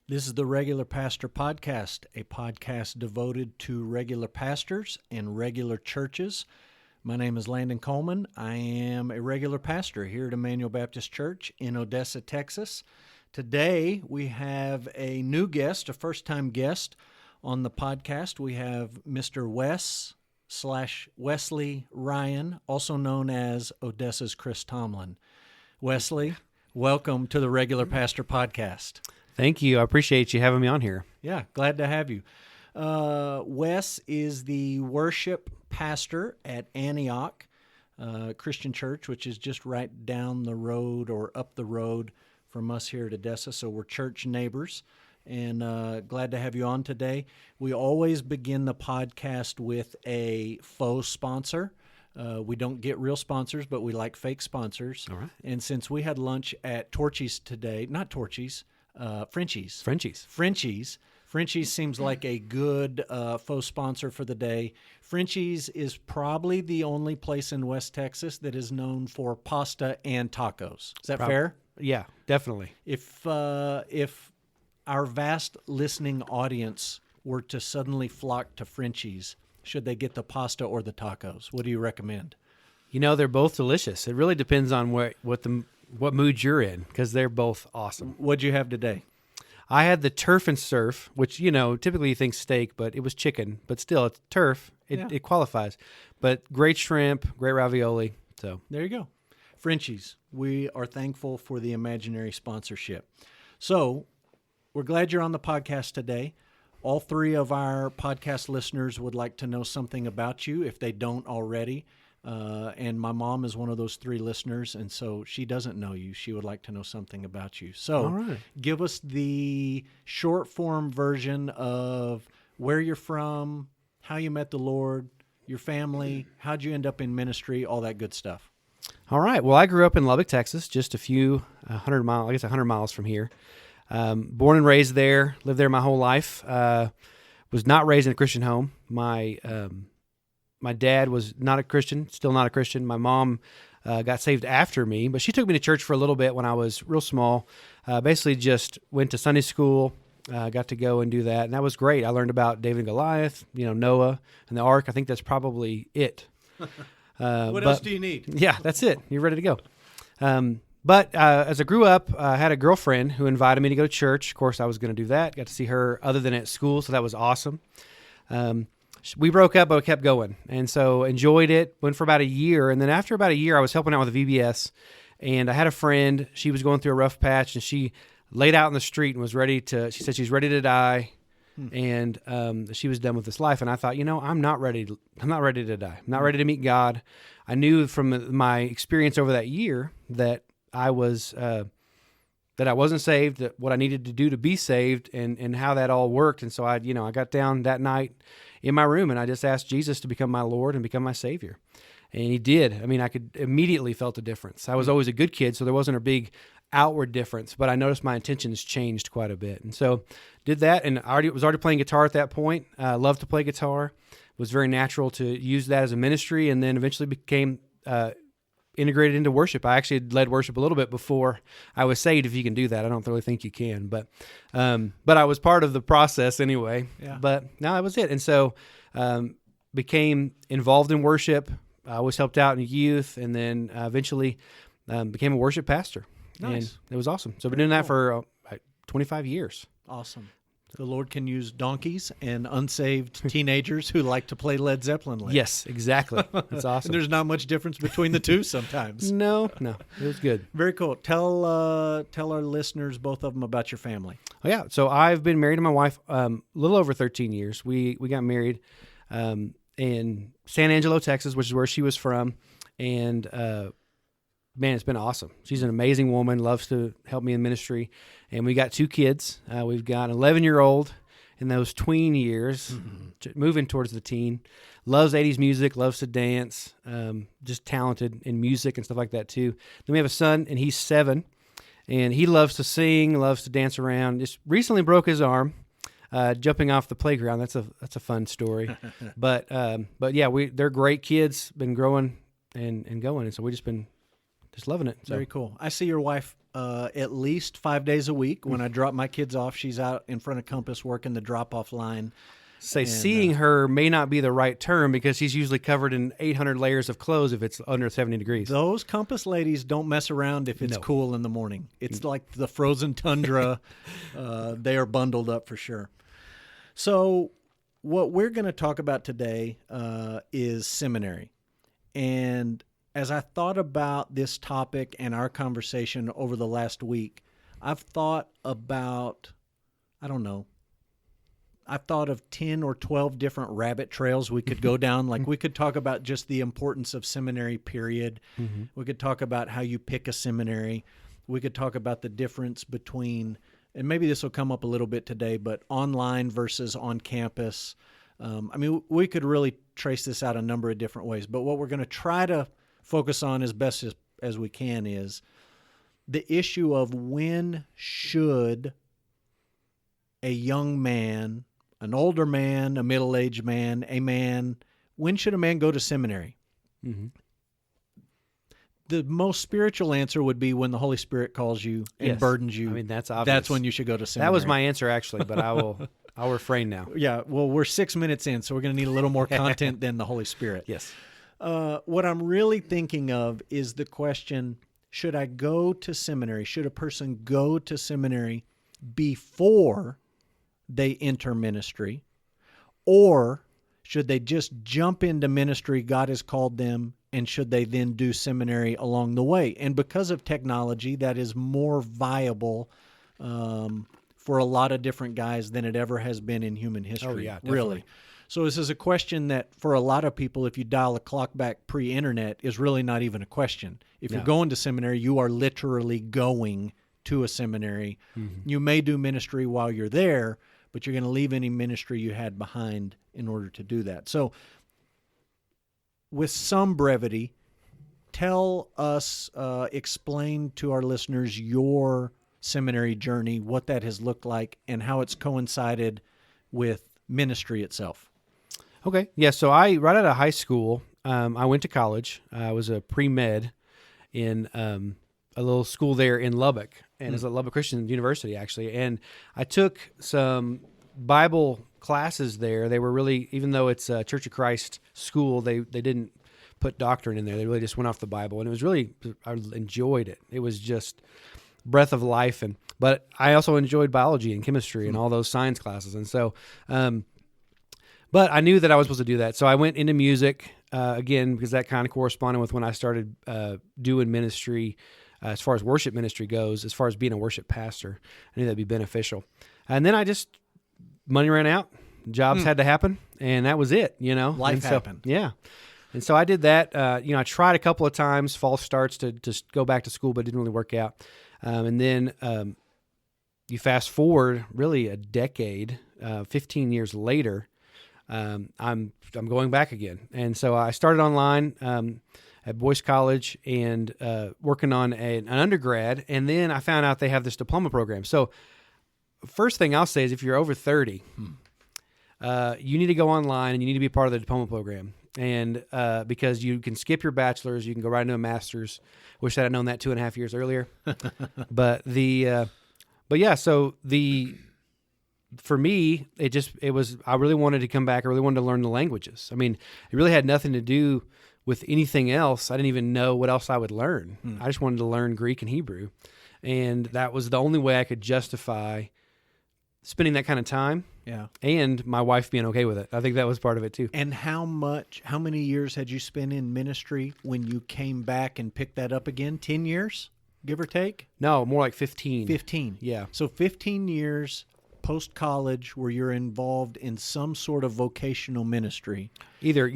This is the Regular Pastor Podcast, a podcast devoted to regular pastors and regular churches. My name is Landon Coleman. I am a regular pastor here at Emmanuel Baptist Church in Odessa, Texas. Today, we have a new guest, a first-time guest on the podcast. We have Mr. Wesley Ryan, also known as Odessa's Chris Tomlin. Wesley, welcome to the Regular Pastor Podcast. Thank you. I appreciate you having me on here. Yeah, glad to have you. Wes is the worship pastor at Antioch Christian Church, which is just right down the road or up the road from us here at Odessa, so we're church neighbors, and glad to have you on today. We always begin the podcast with a faux sponsor. We don't get real sponsors, but we like fake sponsors. All right. And since we had lunch at Frenchie's seems like a good faux sponsor for the day. Frenchie's is probably the only place in West Texas that is known for pasta and tacos. Is that fair? Yeah, definitely. If our vast listening audience were to suddenly flock to Frenchie's, should they get the pasta or the tacos? What do you recommend? You know, they're both delicious. It really depends on what mood you're in, because they're both awesome. What'd you have today? I had the turf and surf, which, typically you think steak, but it was chicken. But still, it's turf. It qualifies. But great shrimp, great ravioli. So there you go. Frenchie's. We are thankful for the imaginary sponsorship. So we're glad you're on the podcast today. All three of our podcast listeners would like to know something about you if they don't already. And my mom is one of those three listeners, and so she doesn't know you. She would like to know something about you. So Give us the short form version of where you're from, how you met the Lord, your family, how'd you end up in ministry, all that good stuff. All right. Well, I grew up in Lubbock, Texas, just a few 100 miles from here. Born and raised there, lived there my whole life. Was not raised in a Christian home. My dad was not a Christian, still not a Christian. My mom got saved after me, but she took me to church for a little bit when I was real small. Basically just went to Sunday school, got to go and do that, and that was great. I learned about David and Goliath, Noah and the ark. I think that's probably it. What else do you need? Yeah, that's it. You're ready to go. But as I grew up, I had a girlfriend who invited me to go to church. Of course, I was going to do that. Got to see her other than at school, so that was awesome. We broke up, but I kept going, and so enjoyed it. Went for about a year, and then after about a year, I was helping out with the VBS, and I had a friend. She was going through a rough patch, and she laid out in the street and was ready to. She said she's ready to die, and she was done with this life. And I thought, I'm not ready. I'm not ready to die. I'm not ready to meet God. I knew from my experience over that year that I wasn't saved, that what I needed to do to be saved, and how that all worked. And so I got down that night in my room, and I just asked Jesus to become my Lord and become my Savior. And he did. I mean, I could immediately felt a difference. I was always a good kid, so there wasn't a big outward difference, but I noticed my intentions changed quite a bit. And so did that, and I was already playing guitar at that point. Loved to play guitar. It was very natural to use that as a ministry, and then eventually became integrated into worship. I actually led worship a little bit before I was saved, if you can do that. I don't really think you can, but I was part of the process anyway. Yeah. But no, that was it. And so became involved in worship. I was helped out in youth, and then eventually became a worship pastor. Nice. And it was awesome. So I've been doing that for 25 years. Awesome. The Lord can use donkeys and unsaved teenagers who like to play Led Zeppelin. Yes, exactly. That's awesome. And there's not much difference between the two sometimes. No, it was good. Very cool. Tell our listeners, both of them, about your family. Oh, yeah. So I've been married to my wife a little over 13 years. We got married in San Angelo, Texas, which is where she was from. And man, it's been awesome. She's an amazing woman, loves to help me in ministry. And we got two kids. We've got an 11-year-old in those tween years, moving towards the teen. Loves 80s music, loves to dance, just talented in music and stuff like that too. Then we have a son, and he's 7, and he loves to sing, loves to dance around. Just recently broke his arm jumping off the playground. That's a fun story. But yeah, they're great kids, been growing and going, and so we've just been loving it. So. Very cool. I see your wife at least 5 days a week. When I drop my kids off, she's out in front of Compass working the drop-off line. Seeing her may not be the right term because she's usually covered in 800 layers of clothes if it's under 70 degrees. Those Compass ladies don't mess around if it's cool in the morning. It's like the frozen tundra. They are bundled up for sure. So what we're going to talk about today is seminary. And as I thought about this topic and our conversation over the last week, I've thought about, I've thought of 10 or 12 different rabbit trails we could go down. Like we could talk about just the importance of seminary, period. Mm-hmm. We could talk about how you pick a seminary. We could talk about the difference between, and maybe this will come up a little bit today, but online versus on campus. We could really trace this out a number of different ways. But what we're going to try to focus on as best as we can is the issue of when should a young man, an older man, a middle-aged man, when should a man go to seminary? Mm-hmm. The most spiritual answer would be when the Holy Spirit calls you and burdens you. That's obvious. That's when you should go to seminary. That was my answer, actually, but I'll refrain now. Yeah, well, we're 6 minutes in, so we're going to need a little more content than the Holy Spirit. Yes. What I'm really thinking of is the question, should I go to seminary? Should a person go to seminary before they enter ministry, or should they just jump into ministry God has called them, and should they then do seminary along the way? And because of technology, that is more viable for a lot of different guys than it ever has been in human history. Oh, yeah, really. So this is a question that for a lot of people, if you dial a clock back pre-internet, is really not even a question. If you're going to seminary, you are literally going to a seminary. Mm-hmm. You may do ministry while you're there, but you're going to leave any ministry you had behind in order to do that. So with some brevity, tell us, explain to our listeners your seminary journey, what that has looked like, and how it's coincided with ministry itself. Okay. Yeah. So right out of high school, I went to college. I was a pre-med in a little school there in Lubbock, and it's a Lubbock Christian University, actually. And I took some Bible classes there. They were really, even though it's a Church of Christ school, they didn't put doctrine in there. They really just went off the Bible, and it was really, I enjoyed it. It was just breath of life. But I also enjoyed biology and chemistry and all those science classes. And so, but I knew that I was supposed to do that. So I went into music, again, because that kind of corresponded with when I started doing ministry, as far as worship ministry goes, as far as being a worship pastor. I knew that'd be beneficial. And then money ran out, jobs had to happen, and that was it, Life happened. Yeah. And so I did that. I tried a couple of times, false starts to go back to school, but it didn't really work out. And then you fast forward really a decade, 15 years later, I'm going back again. And so I started online at Boyce College and working on an undergrad, and then I found out they have this diploma program. So first thing I'll say is if you're over 30, you need to go online and you need to be part of the diploma program. And because you can skip your bachelor's, you can go right into a master's. Wish I had known that 2.5 years earlier. For me, it was, I really wanted to come back. I really wanted to learn the languages. I mean, it really had nothing to do with anything else. I didn't even know what else I would learn. I just wanted to learn Greek and Hebrew. And that was the only way I could justify spending that kind of time. Yeah. And my wife being okay with it. I think that was part of it too. And how many years had you spent in ministry when you came back and picked that up again? 10 years, give or take? No, more like 15. 15. Yeah. So 15 years post-college where you're involved in some sort of vocational ministry. Either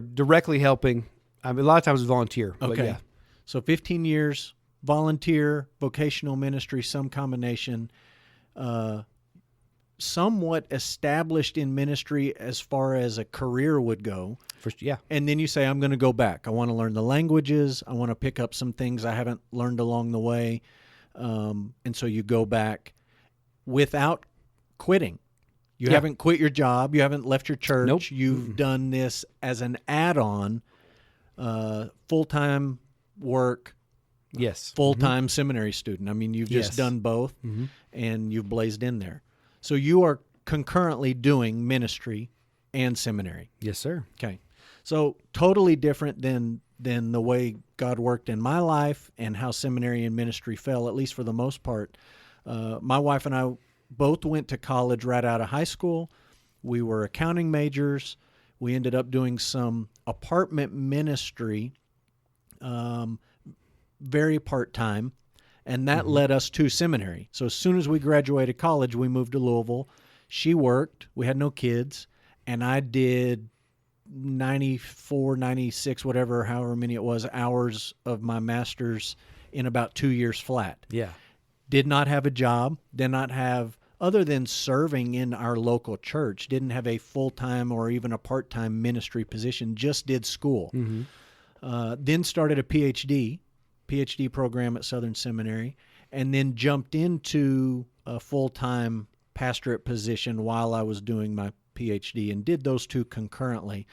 directly helping. I mean, a lot of times it's volunteer. Okay. But yeah. So 15 years, volunteer, vocational ministry, some combination, somewhat established in ministry as far as a career would go. Yeah. And then you say, I'm going to go back. I want to learn the languages. I want to pick up some things I haven't learned along the way. And so you go back without quitting. You haven't quit your job. You haven't left your church. Nope. You've done this as an add-on, full-time work, Yes. full-time seminary student. I mean, you've just Yes. done both, Mm-hmm. and you've blazed in there. So you are concurrently doing ministry and seminary. Yes, sir. Okay. So totally different than the way God worked in my life and how seminary and ministry fell, at least for the most part. My wife and I both went to college right out of high school. We were accounting majors. We ended up doing some apartment ministry, very part-time, and that led us to seminary. So as soon as we graduated college, we moved to Louisville. She worked. We had no kids, and I did 94, 96, whatever, however many it was, hours of my master's in about 2 years flat. Yeah. Did not have a job, did not have, other than serving in our local church, didn't have a full-time or even a part-time ministry position, just did school. Then started a PhD program at Southern Seminary, and then jumped into a full-time pastorate position while I was doing my PhD, and did those two concurrently.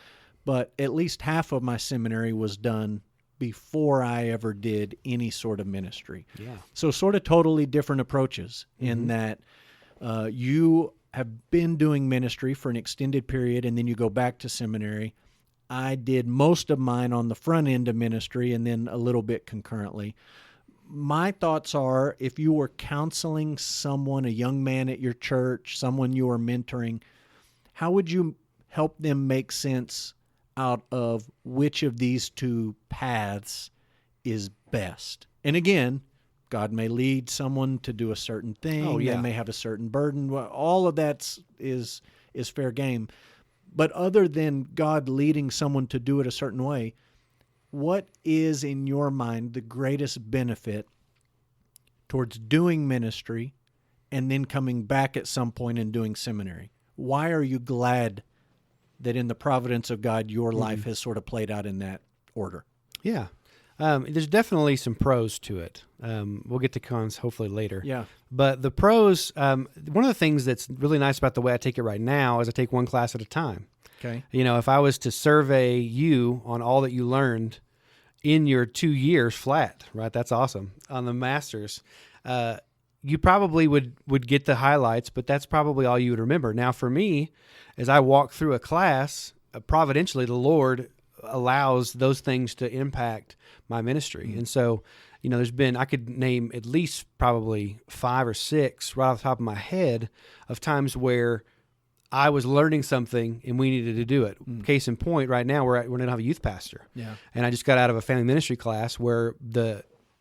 But at least half of my seminary was done before I ever did any sort of ministry. Yeah. So sort of totally different approaches in that you have been doing ministry for an extended period, and then you go back to seminary. I did most of mine on the front end of ministry and then a little bit concurrently. My thoughts are, if you were counseling someone, a young man at your church, someone you were mentoring, how would you help them make sense out of which of these two paths is best? And again, God may lead someone to do a certain thing. Oh, yeah. They may have a certain burden. Well, all of that is fair game. But other than God leading someone to do it a certain way, what is, in your mind, the greatest benefit towards doing ministry and then coming back at some point and doing seminary? Why are you glad that in the providence of God, your life has sort of played out in that order? Yeah. There's definitely some pros to it. We'll get to cons hopefully later. Yeah. But the pros, one of the things that's really nice about the way I take it right now is I take one class at a time. Okay. You know, if I was to survey you on all that you learned in your 2 years flat, right? That's awesome. On the master's, you probably would get the highlights, but that's probably all you would remember. Now, for me, as I walk through a class, providentially, the Lord allows those things to impact my ministry. And so, you know, I could name at least probably 5 or 6 right off the top of my head of times where I was learning something and we needed to do it. Case in point, right now we're going to have a youth pastor. Yeah. And I just got out of a family ministry class where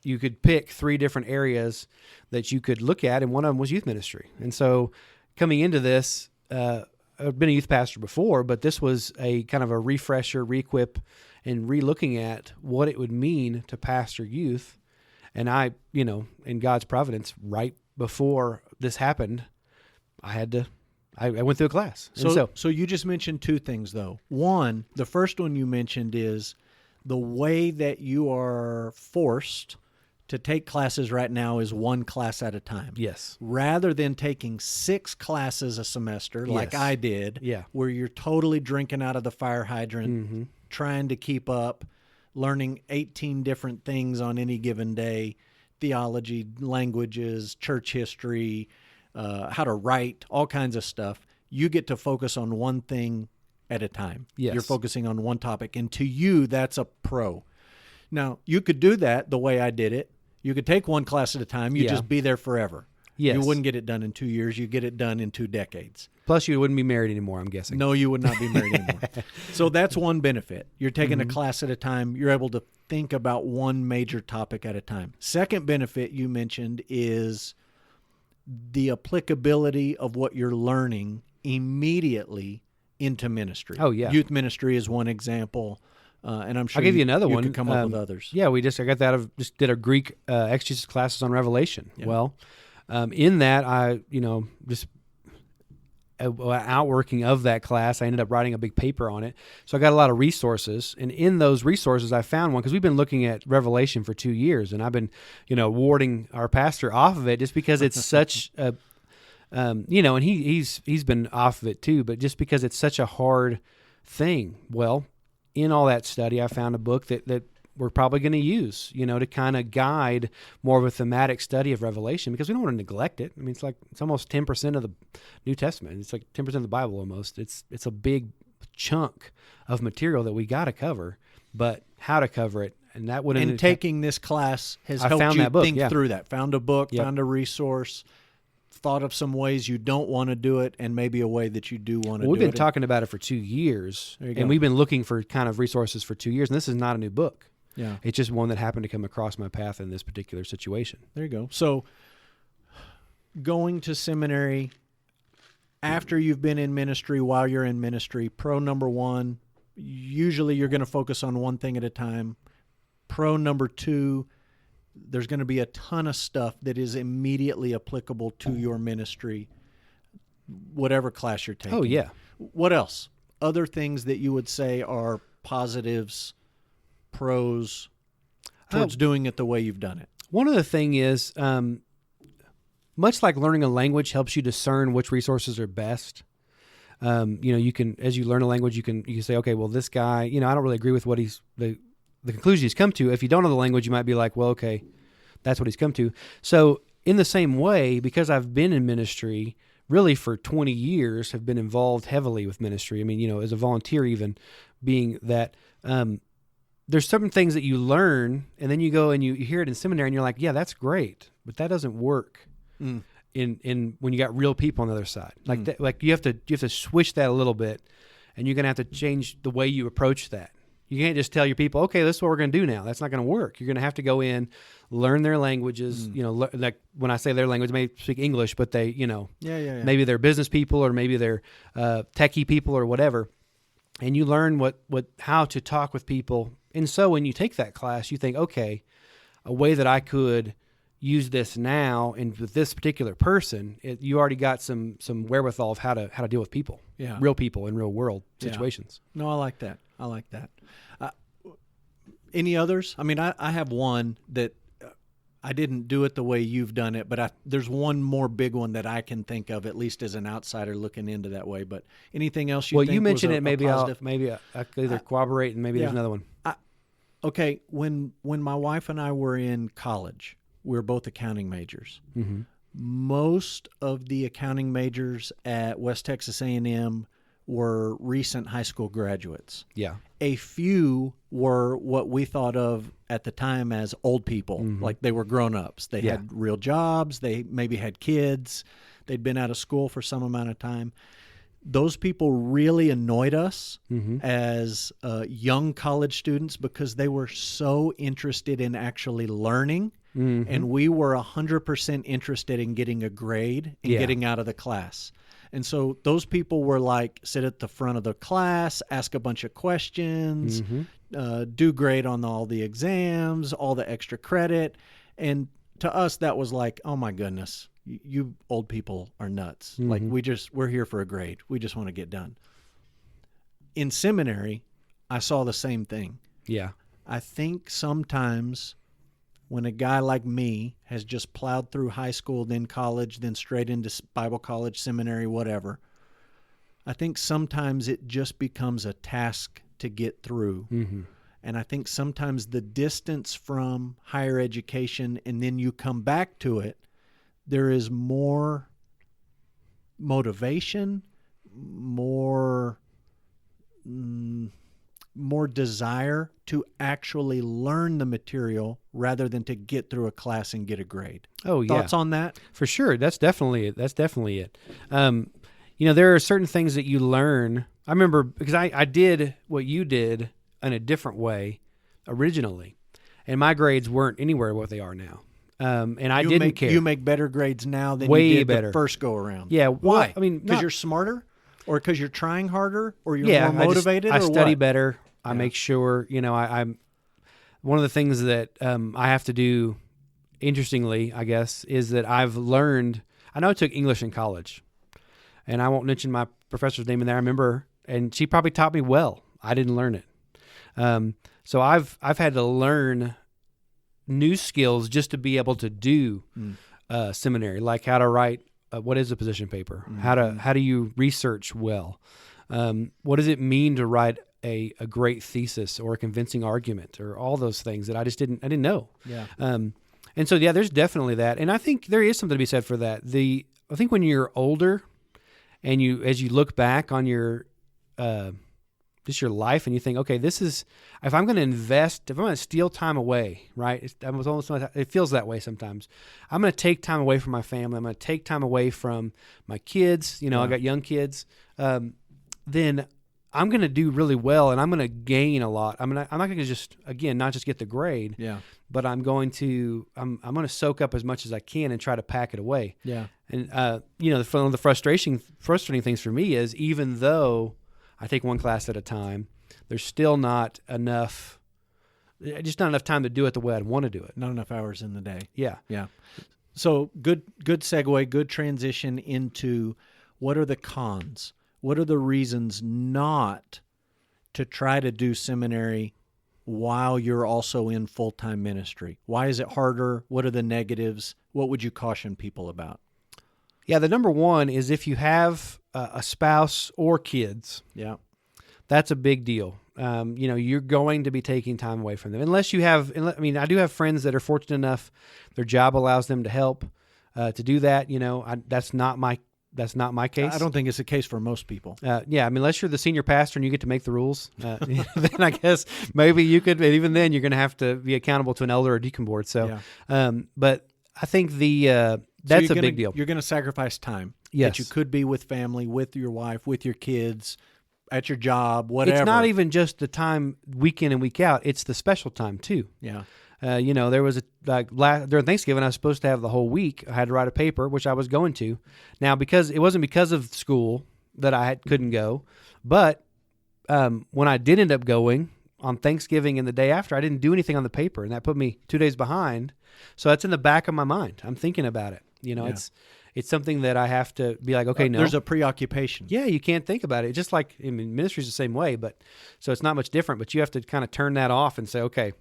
you could pick 3 different areas that you could look at, and one of them was youth ministry. And so coming into this, I've been a youth pastor before, but this was a kind of a refresher, re-equip, and re-looking at what it would mean to pastor youth. And I, you know, in God's providence, right before this happened, I went through a class. So you just mentioned 2 things, though. One, the first one you mentioned is the way that you are forced to take classes right now is one class at a time. Yes. Rather than taking 6 classes a semester like Yes. I did, Yeah. where you're totally drinking out of the fire hydrant, trying to keep up, learning 18 different things on any given day, theology, languages, church history, how to write, all kinds of stuff. You get to focus on one thing at a time. Yes. You're focusing on one topic. And to you, that's a pro. Now, you could do that the way I did it. You could take one class at a time. You'd Yeah. just be there forever. Yes. You wouldn't get it done in 2 years. You get it done in 2 decades. Plus, you wouldn't be married anymore, I'm guessing. No, you would not be married anymore. So that's one benefit. You're taking a class at a time. You're able to think about one major topic at a time. Second benefit you mentioned is the applicability of what you're learning immediately into ministry. Oh, yeah. Youth ministry is one example, and I'm sure I'll give you another one. could come up with others. Yeah, I got that just did a Greek exegesis classes on Revelation. Yeah. Well, in that, I, just outworking of that class, I ended up writing a big paper on it. So I got a lot of resources, and in those resources, I found one because we've been looking at Revelation for 2 years, and I've been, warding our pastor off of it just because it's such a, and he's been off of it too, but just because it's such a hard thing. Well, in all that study, I found a book that we're probably going to use, to kind of guide more of a thematic study of Revelation, because we don't want to neglect it. I mean, it's almost 10% of the New Testament. It's like 10% of the Bible almost. It's a big chunk of material that we got to cover, but how to cover it. And that would And taking this class has helped found you that book, think yeah. through that. Found a book, Yep. found a resource, thought of some ways you don't want to do it, and maybe a way that you do want to do it. We've been talking about it for 2 years, There you go. and we've been looking for kind of resources for 2 years, and this is not a new book. Yeah, It's just one that happened to come across my path in this particular situation. there you go. So going to seminary after you've been in ministry, while you're in ministry, pro number one, usually you're going to focus on one thing at a time. Pro number two, there's going to be a ton of stuff that is immediately applicable to your ministry, whatever class you're taking. Oh, yeah. What else? Other things that you would say are positives, pros towards doing it the way you've done it. One other thing is, much like learning a language helps you discern which resources are best. You can, as you learn a language, you can say, okay, well, this guy, I don't really agree with what the conclusion he's come to. If you don't know the language, you might be like, well, okay, that's what he's come to. So in the same way, because I've been in ministry really for 20 years, have been involved heavily with ministry. I mean, as a volunteer, even being that, there's certain things that you learn, and then you go and you hear it in seminary, and you're like, yeah, that's great, but that doesn't work in when you got real people on the other side. Like you have to switch that a little bit, and you're gonna have to change the way you approach that. You can't just tell your people, okay, this is what we're going to do now. That's not going to work. You're going to have to go in, learn their languages. Like when I say their language, they may speak English, but they, maybe they're business people, or maybe they're techie people, or whatever. And you learn how to talk with people. And so when you take that class, you think, okay, a way that I could use this now and with this particular person, you already got some wherewithal of how to deal with people, real people in real world situations. No, I like that. Any others? I mean, I have one that I didn't do it the way you've done it, but there's one more big one that I can think of, at least as an outsider looking into that way. But anything else you think you mentioned was it. Maybe positive? I could either corroborate, and maybe there's another one. Okay, when my wife and I were in college, we were both accounting majors. Mm-hmm. Most of the accounting majors at West Texas A&M were recent high school graduates. Yeah. A few were what we thought of at the time as old people, like they were grown-ups. They had real jobs. They maybe had kids. They'd been out of school for some amount of time. Those people really annoyed us as young college students because they were so interested in actually learning, and we were 100% interested in getting a grade and getting out of the class. And so those people were like, sit at the front of the class, ask a bunch of questions, do great on all the exams, all the extra credit. And to us, that was like, oh my goodness, you old people are nuts. Like we're here for a grade. We just want to get done. In seminary, I saw the same thing. Yeah. I think sometimes when a guy like me has just plowed through high school, then college, then straight into Bible college, seminary, whatever, I think sometimes it just becomes a task to get through. And I think sometimes the distance from higher education and then you come back to it, there is more motivation, more desire to actually learn the material rather than to get through a class and get a grade. Oh, yeah. Thoughts on that? For sure. That's definitely it. There are certain things that you learn. I remember because I did what you did in a different way originally, and my grades weren't anywhere what they are now. And I didn't care. You make better grades now than Way you did better. the first go around. Yeah. Why? I mean, because you're smarter, or because you're trying harder, or you're more motivated. I or study what? better. I make sure. I'm one of the things that I have to do. Interestingly, I guess, is that I've learned. I know I took English in college, and I won't mention my professor's name in there. I remember, and she probably taught me well. I didn't learn it. So I've had to learn new skills just to be able to do seminary, like how to write. What is a position paper? How do you research well? What does it mean to write a great thesis or a convincing argument or all those things that I didn't know. Yeah. And so, there's definitely that. And I think there is something to be said for that. I think when you're older and as you look back on your, just your life and you think, okay, if I'm going to steal time away, right? It feels that way sometimes. I'm going to take time away from my family. I'm going to take time away from my kids. I got young kids. Then I'm going to do really well, and I'm going to gain a lot. I'm not going to just, again, not just get the grade, but I'm going to soak up as much as I can and try to pack it away. Yeah. And the frustrating things for me is, even though I take one class at a time, there's still not enough time to do it the way I'd want to do it. Not enough hours in the day. Yeah. Yeah. So good segue, good transition into what are the cons? What are the reasons not to try to do seminary while you're also in full-time ministry? Why is it harder? What are the negatives? What would you caution people about? Yeah, the number one is if you have a spouse or kids. Yeah. That's a big deal. You're going to be taking time away from them. Unless you have, I do have friends that are fortunate enough, their job allows them to help to do that. That's not my case. I don't think it's the case for most people. Unless you're the senior pastor and you get to make the rules, then I guess maybe you could, but even then you're going to have to be accountable to an elder or deacon board. So, but I think that's a big deal. You're going to sacrifice time that you could be with family, with your wife, with your kids, at your job, whatever. It's not even just the time week in and week out. It's the special time too. Yeah. There was during Thanksgiving, I was supposed to have the whole week. I had to write a paper, which I was going to. Now, because it wasn't because of school that I couldn't go, but when I did end up going on Thanksgiving and the day after, I didn't do anything on the paper, and that put me 2 days behind. So that's in the back of my mind. I'm thinking about it. It's something that I have to be like, okay, no. There's a preoccupation. Yeah, you can't think about it. Just like ministry's the same way, but so it's not much different. But you have to kind of turn that off and say, okay,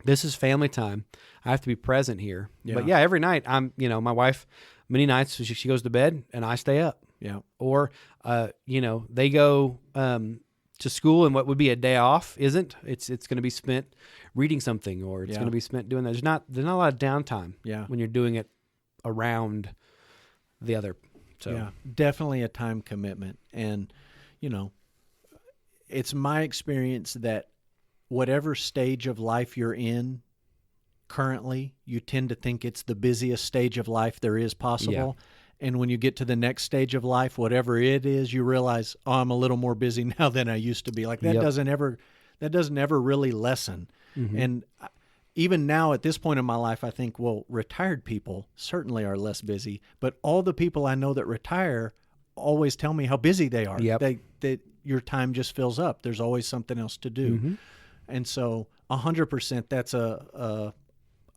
this is family time. I have to be present here. Yeah. But every night my wife, many nights she goes to bed and I stay up. Yeah. Or they go to school and what would be a day off isn't. It's going to be spent reading something, or it's going to be spent doing that. There's not a lot of downtime. When you're doing it around the other. So definitely a time commitment. And it's my experience that whatever stage of life you're in currently, you tend to think it's the busiest stage of life there is possible. And when you get to the next stage of life, whatever it is, you realize, I'm a little more busy now than I used to be. Like that doesn't ever really lessen. Mm-hmm. And even now at this point in my life, I think, well, retired people certainly are less busy, but all the people I know that retire always tell me how busy they are. That your time just fills up. There's always something else to do. Mm-hmm. And so 100% that's a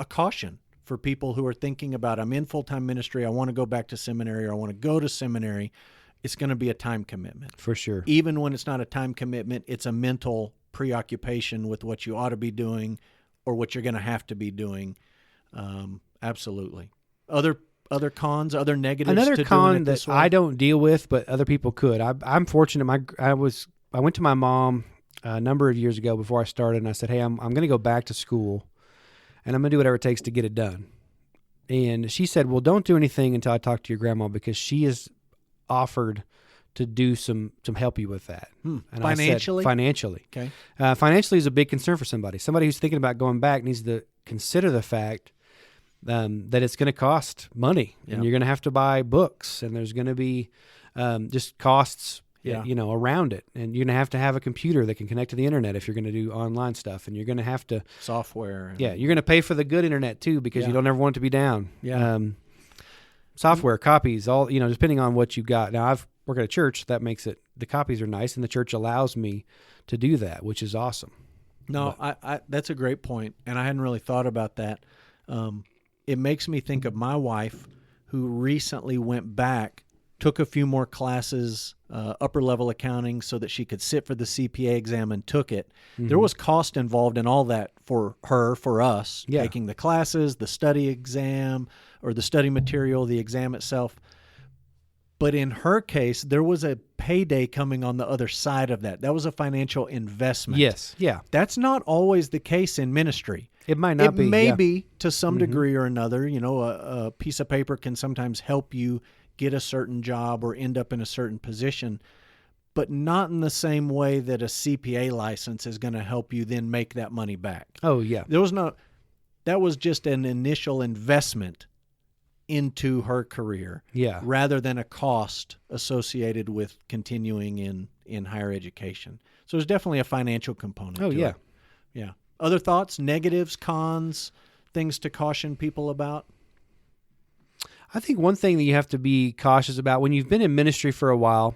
caution for people who are thinking about, I'm in full-time ministry, I want to go back to seminary, or I want to go to seminary. It's going to be a time commitment. For sure. Even when it's not a time commitment, it's a mental preoccupation with what you ought to be doing or what you're going to have to be doing. Absolutely. Other cons, other negatives Another to con doing it this that way? I don't deal with, but other people could. I'm fortunate. I went to my mom a number of years ago before I started, and I said, hey, I'm going to go back to school, and I'm going to do whatever it takes to get it done. And she said, well, don't do anything until I talk to your grandma, because she has offered to do some help you with that. And financially? I said, financially. Okay. Financially is a big concern for somebody. Somebody who's thinking about going back needs to consider the fact that it's going to cost money, and you're going to have to buy books, and there's going to be just costs around it. And you're going to have a computer that can connect to the internet if you're going to do online stuff, and you're going to have to software. You're going to pay for the good internet too, because you don't ever want it to be down. Software, copies, all, depending on what you got. Now, I've worked at a church, that makes it, the copies are nice, and the church allows me to do that, which is awesome. No, I that's a great point, and I hadn't really thought about that. It makes me think of my wife, who recently went back, took a few more classes, upper level accounting, so that she could sit for the CPA exam, and took it. Mm-hmm. There was cost involved in all that for her, for us, taking the classes, the study exam, or the study material, the exam itself. But in her case, there was a payday coming on the other side of that. That was a financial investment. Yes. Yeah. That's not always the case in ministry. It might not be. It may yeah. be to some degree or another. You know, a piece of paper can sometimes help you get a certain job or end up in a certain position, but not in the same way that a CPA license is going to help you then make that money back. Oh, yeah. That was just an initial investment into her career, Yeah. rather than a cost associated with continuing in higher education. So there's definitely a financial component. Oh, to yeah. it. Yeah. Other thoughts, negatives, cons, things to caution people about? I think one thing that you have to be cautious about when you've been in ministry for a while,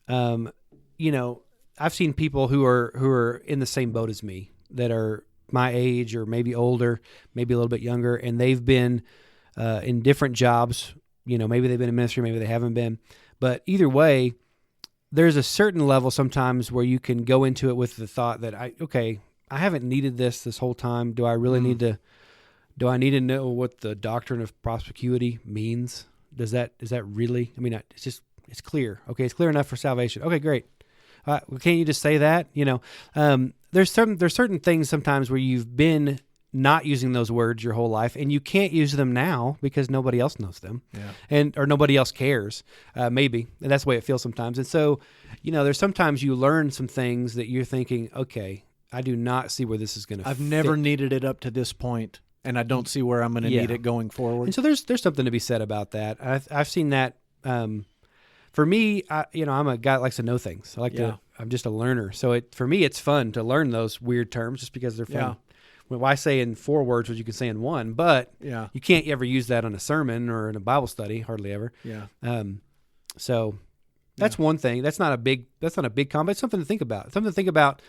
you know, I've seen people who are in the same boat as me that are my age or maybe older, maybe a little bit younger, and they've been in different jobs. You know, maybe they've been in ministry, maybe they haven't been. But either way, there's a certain level sometimes where you can go into it with the thought that I haven't needed this whole time. Do I really need to? Do I need to know what the doctrine of promiscuity means? Is that really? I mean, it's clear. Okay, it's clear enough for salvation. Okay, great. Well, can't you just say that? You know, there's certain things sometimes where you've been not using those words your whole life, and you can't use them now because nobody else knows them, or nobody else cares. Maybe, and that's the way it feels sometimes. And so, you know, there's sometimes you learn some things that you're thinking, okay, I do not see where this is going to. I've never needed it up to this point, and I don't see where I'm going to need it going forward. And so there's something to be said about that. I've seen that. For me, I'm a guy that likes to know things. I'm just a learner. So for me, it's fun to learn those weird terms just because they're fun. Yeah. Why say in 4 words what you can say in 1? But you can't ever use that on a sermon or in a Bible study, hardly ever. Yeah. So that's one thing. That's not a big comment. It's something to think about. Something to think about.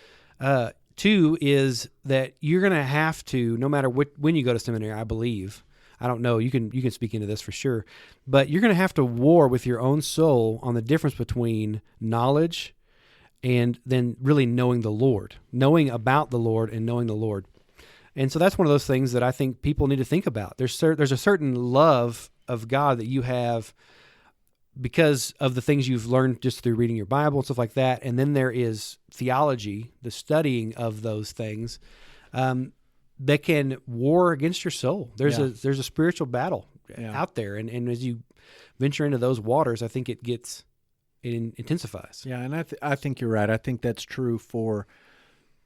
2 is that you're going to have to, no matter when you go to seminary, I believe. I don't know. You can speak into this for sure, but you're going to have to war with your own soul on the difference between knowledge and then really knowing the Lord, knowing about the Lord and knowing the Lord. And so that's one of those things that I think people need to think about. There's a certain love of God that you have because of the things you've learned just through reading your Bible and stuff like that. And then there is theology, the studying of those things, that can war against your soul. There's a spiritual battle out there. And as you venture into those waters, I think it intensifies. Yeah. And I think you're right. I think that's true for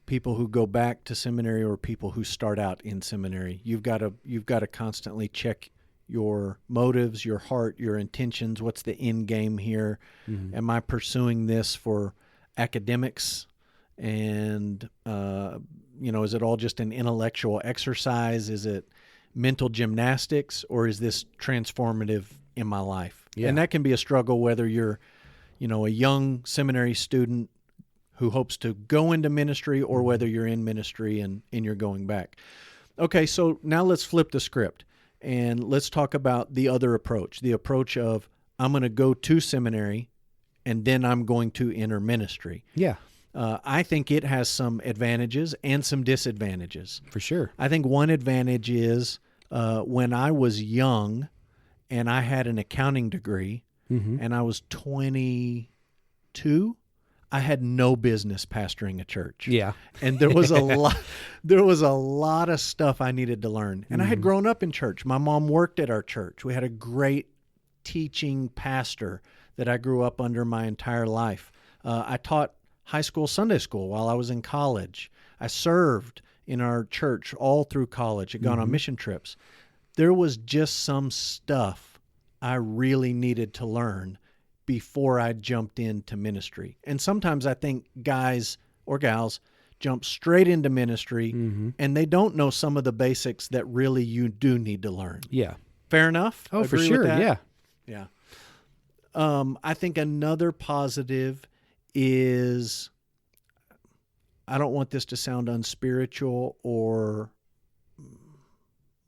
people who go back to seminary or people who start out in seminary. You've got to constantly check your motives, your heart, your intentions. What's the end game here? Mm-hmm. Am I pursuing this for academics? And, is it all just an intellectual exercise? Is it mental gymnastics, or is this transformative in my life? Yeah. And that can be a struggle whether you're, a young seminary student who hopes to go into ministry or whether you're in ministry and you're going back. Okay, so now let's flip the script and let's talk about the other approach, the approach of I'm going to go to seminary and then I'm going to enter ministry. Yeah. I think it has some advantages and some disadvantages. For sure. I think one advantage is when I was young and I had an accounting degree and I was 22, I had no business pastoring a church. Yeah. And there was a lot of stuff I needed to learn. And I had grown up in church. My mom worked at our church. We had a great teaching pastor that I grew up under my entire life. I taught high school Sunday school while I was in college. I served in our church all through college. I'd gone on mission trips. There was just some stuff I really needed to learn before I jumped into ministry. And sometimes I think guys or gals jump straight into ministry and they don't know some of the basics that really you do need to learn. Yeah. Fair enough? Oh, for sure. Yeah. Yeah. I think another positive is, I don't want this to sound unspiritual or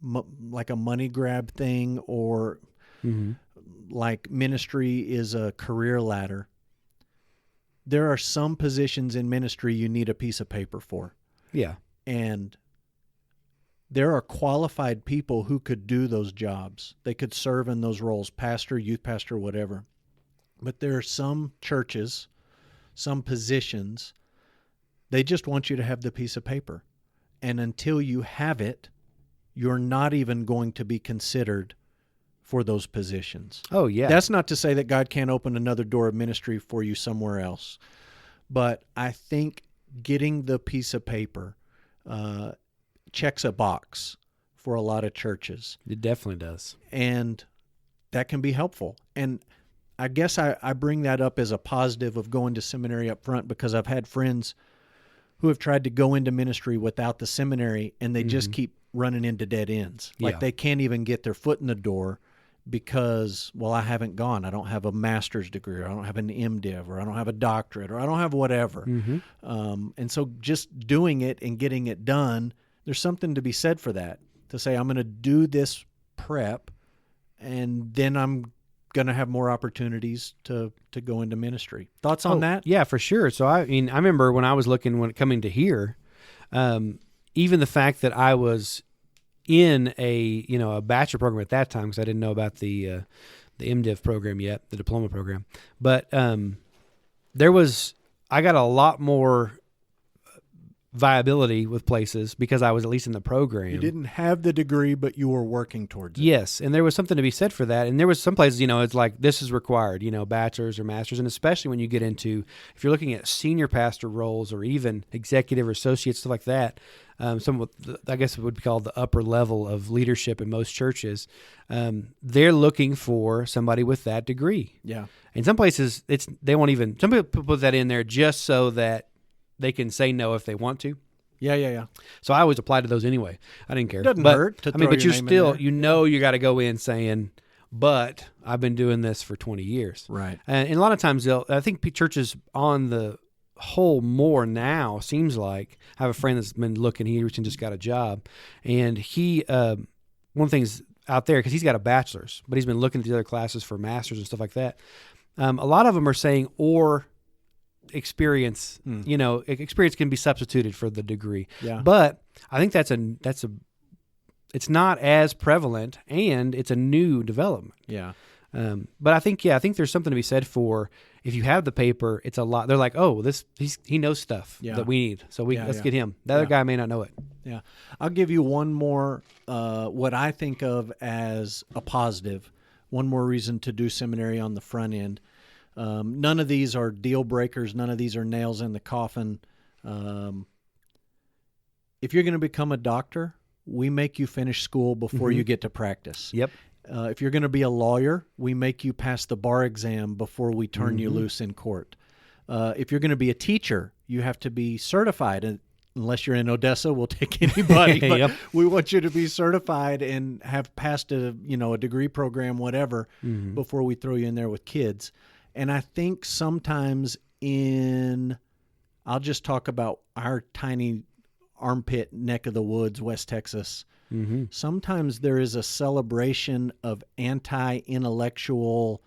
like a money grab thing or like ministry is a career ladder. There are some positions in ministry you need a piece of paper for. Yeah. And there are qualified people who could do those jobs. They could serve in those roles, pastor, youth pastor, whatever. But there are some churches, some positions, they just want you to have the piece of paper. And until you have it, you're not even going to be considered for those positions. Oh, yeah. That's not to say that God can't open another door of ministry for you somewhere else. But I think getting the piece of paper checks a box for a lot of churches. It definitely does. And that can be helpful. And I guess I bring that up as a positive of going to seminary up front, because I've had friends who have tried to go into ministry without the seminary, and they just keep running into dead ends. Like they can't even get their foot in the door because, well, I haven't gone. I don't have a master's degree, or I don't have an MDiv, or I don't have a doctorate, or I don't have whatever. And so just doing it and getting it done, there's something to be said for that, to say, I'm going to do this prep, and then I'm going to have more opportunities to go into ministry. Thoughts on that? Yeah, for sure. So I remember when I was looking, when coming to here, even the fact that I was in a bachelor program at that time, because I didn't know about the MDiv program yet, the diploma program. But I got a lot more viability with places because I was at least in the program. You didn't have the degree, but you were working towards it. Yes, and there was something to be said for that. And there was some places, it's like this is required, bachelor's or master's, and especially when you get into, if you're looking at senior pastor roles or even executive or associate, stuff like that, some of I guess it would be called the upper level of leadership in most churches, they're looking for somebody with that degree. Yeah. In some places, they won't even, some people put that in there just so that they can say no if they want to. Yeah. So I always applied to those anyway. I didn't care. Doesn't hurt to throw but your you're name in still, there. you got to go in saying, but I've been doing this for 20 years. Right. And a lot of times I think churches on the whole more now, seems like, I have a friend that's been looking, he recently just got a job, and he, one of the things out there, because he's got a bachelor's, but he's been looking at the other classes for masters and stuff like that. A lot of them are saying, or experience, experience can be substituted for the degree. Yeah. But I think it's not as prevalent, and it's a new development. Yeah. But I think there's something to be said for, if you have the paper, it's a lot. They're like, oh, he knows stuff that we need, so let's get him. The other guy may not know it. Yeah. I'll give you one more, what I think of as a positive, one more reason to do seminary on the front end. None of these are deal breakers. None of these are nails in the coffin. If you're going to become a doctor, we make you finish school before you get to practice. Yep. If you're going to be a lawyer, we make you pass the bar exam before we turn you loose in court. If you're going to be a teacher, you have to be certified. And unless you're in Odessa, we'll take anybody. But we want you to be certified and have passed a degree program, whatever, before we throw you in there with kids. And I think sometimes I'll just talk about our tiny armpit neck of the woods, West Texas. Sometimes there is a celebration of anti-intellectual,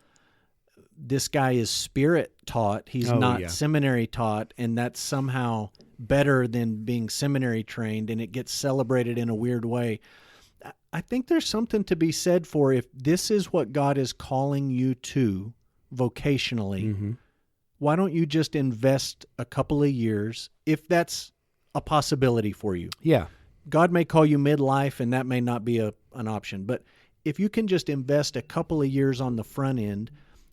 this guy is spirit taught, he's not seminary taught, and that's somehow better than being seminary trained, and it gets celebrated in a weird way. I think there's something to be said for, if this is what God is calling you to vocationally, why don't you just invest a couple of years, if that's a possibility for you? Yeah. God may call you midlife, and that may not be an option. But if you can just invest a couple of years on the front end,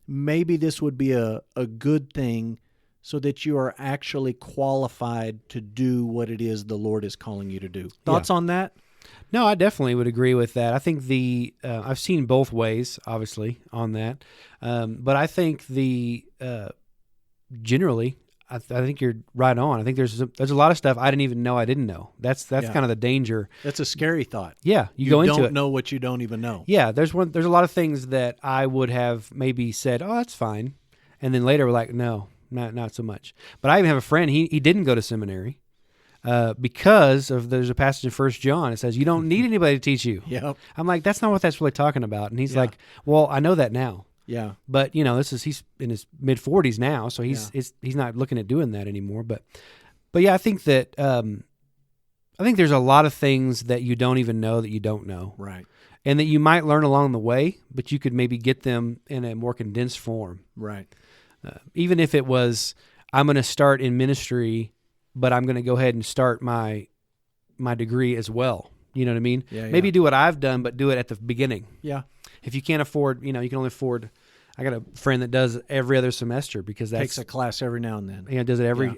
maybe this would be a good thing, so that you are actually qualified to do what it is the Lord is calling you to do. Thoughts on that? No, I definitely would agree with that. I think I've seen both ways, obviously, on that. But I think generally, I think you're right on. I think there's a lot of stuff I didn't even know I didn't know. That's kind of the danger. That's a scary thought. Yeah, you go into it. You don't know what you don't even know. Yeah, there's a lot of things that I would have maybe said, oh, that's fine. And then later we're like, no, not so much. But I even have a friend, he didn't go to seminary because there's a passage in 1 John. It says, you don't need anybody to teach you. Yep. I'm like, that's not what that's really talking about. And he's like, well, I know that now. Yeah. But he's in his mid 40s now, so he's not looking at doing that anymore. But yeah, I think that I think there's a lot of things that you don't even know that you don't know. Right. and that you might learn along the way, but you could maybe get them in a more condensed form. Right. Even if it was, I'm going to start in ministry, but I'm going to go ahead and start my degree as well. You know what I mean? Yeah, Maybe do what I've done, but do it at the beginning. Yeah. If you can't afford, you can only afford. I got a friend that does every other semester because that's Takes a class every now and then. does it every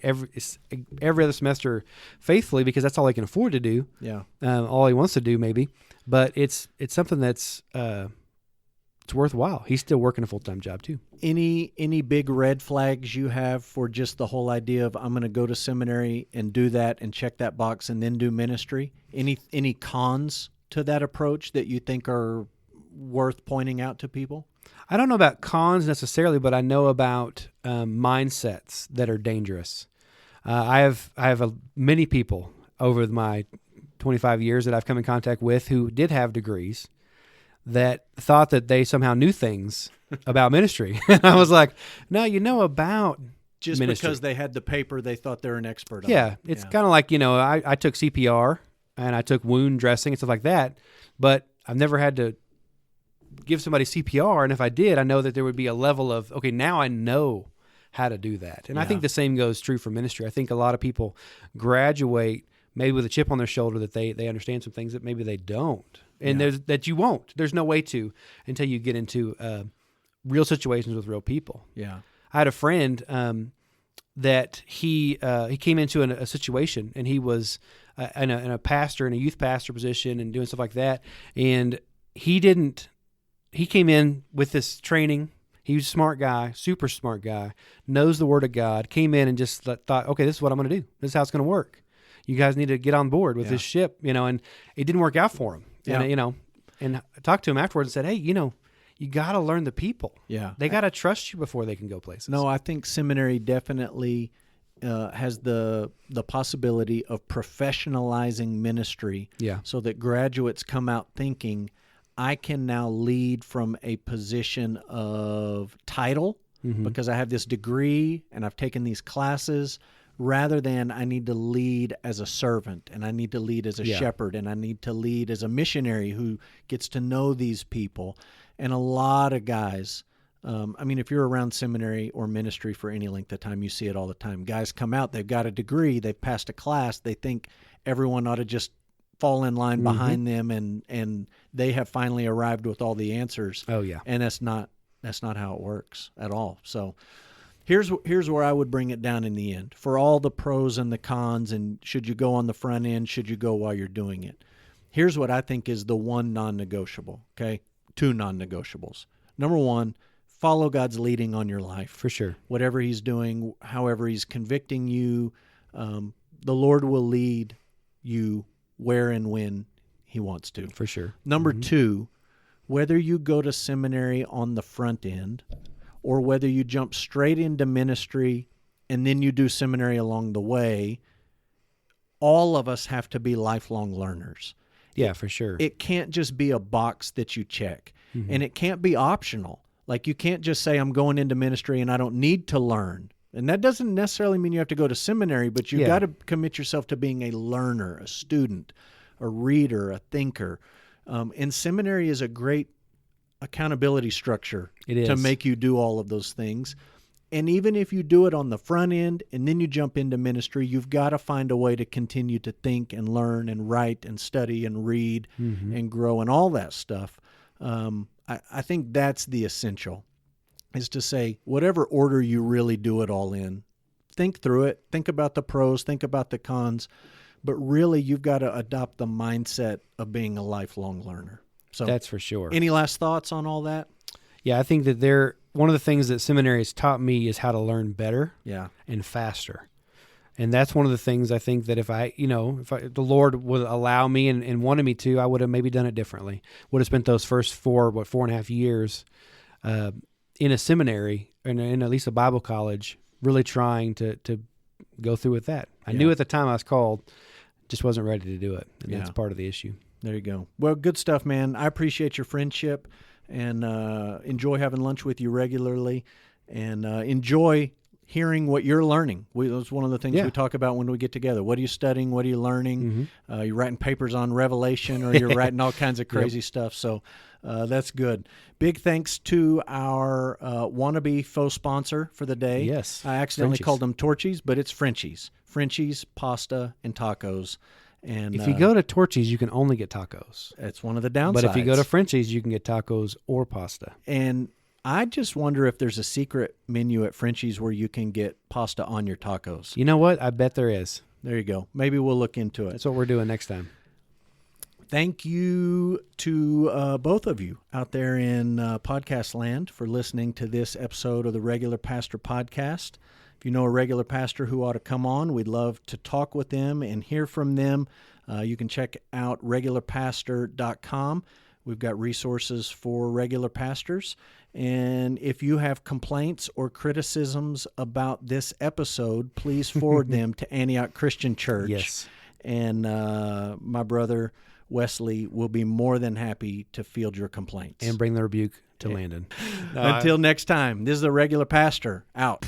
other semester faithfully because that's all he can afford to do. Yeah. All he wants to do maybe, but it's something that's it's worthwhile. He's still working a full-time job too. Any big red flags you have for just the whole idea of I'm going to go to seminary and do that and check that box and then do ministry? Any cons to that approach that you think are worth pointing out to people? I don't know about cons necessarily, but I know about mindsets that are dangerous. I have many people over my 25 years that I've come in contact with who did have degrees that thought that they somehow knew things about ministry. I was like, no, about just ministry. Because they had the paper, they thought they're an expert on Yeah, it. it's kind of like, I took CPR and I took wound dressing and stuff like that, but I've never had to give somebody CPR, and if I did, I know that there would be a level of, okay, now I know how to do that. And I think the same goes true for ministry. I think a lot of people graduate maybe with a chip on their shoulder that they understand some things that maybe they don't. And that you won't. There's no way to until you get into real situations with real people. Yeah. I had a friend that he came into a situation, and he was in a pastor, in a youth pastor position and doing stuff like that. And he came in with this training. He was a smart guy, super smart guy, knows the Word of God, came in and just thought, okay, this is what I'm going to do. This is how it's going to work. You guys need to get on board with this ship, and it didn't work out for him. Yeah. And I talked to him afterwards and said, hey, you got to learn the people. Yeah. They got to trust you before they can go places. No, I think seminary definitely has the possibility of professionalizing ministry so that graduates come out thinking, I can now lead from a position of title because I have this degree and I've taken these classes, rather than I need to lead as a servant and I need to lead as a shepherd and I need to lead as a missionary who gets to know these people. And a lot of guys, if you're around seminary or ministry for any length of time, you see it all the time. Guys come out, they've got a degree, they've passed a class, they think everyone ought to just fall in line behind them and they have finally arrived with all the answers. Oh yeah. And that's not how it works at all. So here's where I would bring it down in the end. For all the pros and the cons, and should you go on the front end, should you go while you're doing it? Here's what I think is the one non-negotiable, okay? Two non-negotiables. Number one, follow God's leading on your life. For sure. Whatever he's doing, however he's convicting you, the Lord will lead you where and when he wants to. For sure. Number two, whether you go to seminary on the front end or whether you jump straight into ministry and then you do seminary along the way, all of us have to be lifelong learners. Yeah, for sure. It can't just be a box that you check, and it can't be optional. Like you can't just say, I'm going into ministry and I don't need to learn. And that doesn't necessarily mean you have to go to seminary, but you've got to commit yourself to being a learner, a student, a reader, a thinker. And seminary is a great accountability structure to make you do all of those things. And even if you do it on the front end and then you jump into ministry, you've got to find a way to continue to think and learn and write and study and read and grow and all that stuff. I think that's the essential, is to say, whatever order you really do it all in, think through it, think about the pros, think about the cons, but really you've got to adopt the mindset of being a lifelong learner. So that's for sure. Any last thoughts on all that? Yeah, I think that one of the things that seminary has taught me is how to learn better and faster. And that's one of the things I think that if the Lord would allow me and wanted me to, I would have maybe done it differently. Would have spent those first 4.5 years in a seminary, in at least a Bible college, really trying to go through with that. I knew at the time I was called, just wasn't ready to do it. And that's part of the issue. There you go. Well, good stuff, man. I appreciate your friendship and enjoy having lunch with you regularly and enjoy hearing what you're learning. That's one of the things Yeah. we talk about when we get together. What are you studying? What are you learning? You're writing papers on Revelation, or you're writing all kinds of crazy stuff. So that's good. Big thanks to our wannabe faux sponsor for the day. Yes, I accidentally Frenchies. called them Torchies, but it's Frenchies. Frenchies, pasta, and tacos. And If you go to Torchy's, you can only get tacos. it's one of the downsides. But if you go to Frenchie's, you can get tacos or pasta. And I just wonder if there's a secret menu at Frenchie's where you can get pasta on your tacos. You know what? I bet there is. There you go. Maybe we'll look into it. That's what we're doing next time. Thank you to both of you out there in podcast land for listening to this episode of the Regular Pastor Podcast. If you know a regular pastor who ought to come on, we'd love to talk with them and hear from them. You can check out regularpastor.com. We've got resources for regular pastors. And if you have complaints or criticisms about this episode, please forward them to Antioch Christian Church. Yes. And my brother Wesley will be more than happy to field your complaints. And bring the rebuke to Landon. Until next time, this is the Regular Pastor, out.